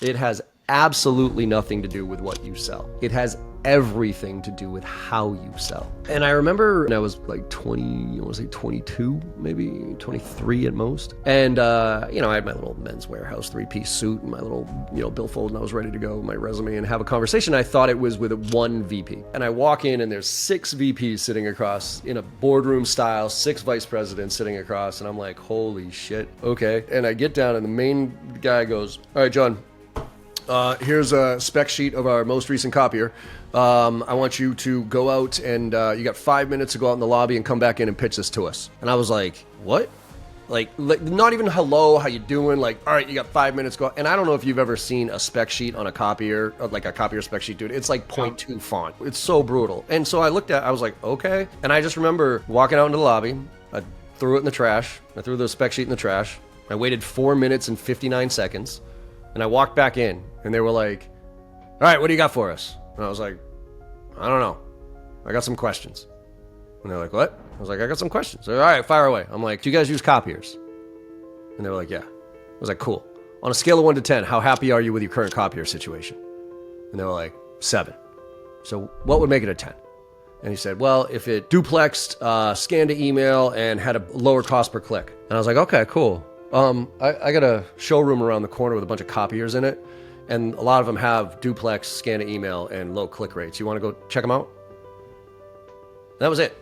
It has absolutely nothing to do with what you sell. It has everything to do with how you sell. And I remember when I was like 20, I want to say 22, maybe 23 at most. And, you know, I had my little Men's Warehouse 3-piece suit and my little, billfold, and I was ready to go with my resume and have a conversation. I thought it was with one VP. And I walk in and there's 6 VPs sitting across in a boardroom style, 6 vice presidents sitting across. And I'm like, holy shit. Okay. And I get down and the main guy goes, all right, John, here's a spec sheet of our most recent copier. I want you to go out and you got 5 minutes to go out in the lobby and come back in and pitch this to us. And I was like, what? Like not even hello, how you doing? Like, all right, you got 5 minutes, go. And I don't know if you've ever seen a spec sheet on a copier, like a copier spec sheet, dude. It's like 0.2 font. It's so brutal. And so I was like, okay. And I just remember walking out into the lobby. I threw it in the trash. I threw the spec sheet in the trash. I waited 4 minutes and 59 seconds. And I walked back in, and they were like, all right, what do you got for us? And I was like, I don't know. I got some questions. And they're like, what? I was like, I got some questions. They're like, all right, fire away. I'm like, do you guys use copiers? And they were like, yeah. I was like, cool. On a scale of 1 to 10, how happy are you with your current copier situation? And they were like, 7. So what would make it a 10? And he said, well, if it duplexed, scanned to email, and had a lower cost per click. And I was like, okay, cool. I got a showroom around the corner with a bunch of copiers in it, and a lot of them have duplex, scan to email, and low click rates. You want to go check them out? That was it.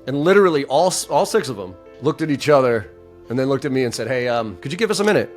And literally all 6 of them looked at each other and then looked at me and said, hey, could you give us a minute?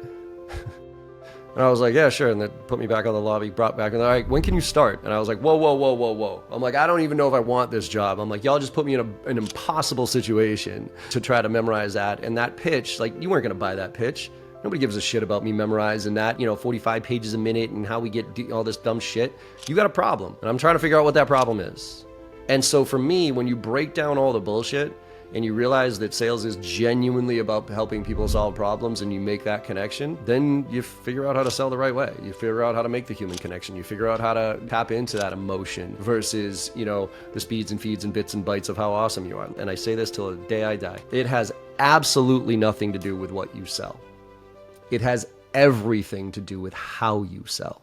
And I was like, yeah, sure. And they put me back on the lobby, brought back, and they're like, when can you start? And I was like, whoa. I'm like, I don't even know if I want this job. I'm like, y'all just put me in an impossible situation to try to memorize that. And that pitch, like, you weren't going to buy that pitch. Nobody gives a shit about me memorizing that, 45 pages a minute and how we get all this dumb shit. You got a problem. And I'm trying to figure out what that problem is. And so for me, when you break down all the bullshit, and you realize that sales is genuinely about helping people solve problems, and you make that connection, then you figure out how to sell the right way. You figure out how to make the human connection. You figure out how to tap into that emotion versus, the speeds and feeds and bits and bytes of how awesome you are. And I say this till the day I die. It has absolutely nothing to do with what you sell. It has everything to do with how you sell.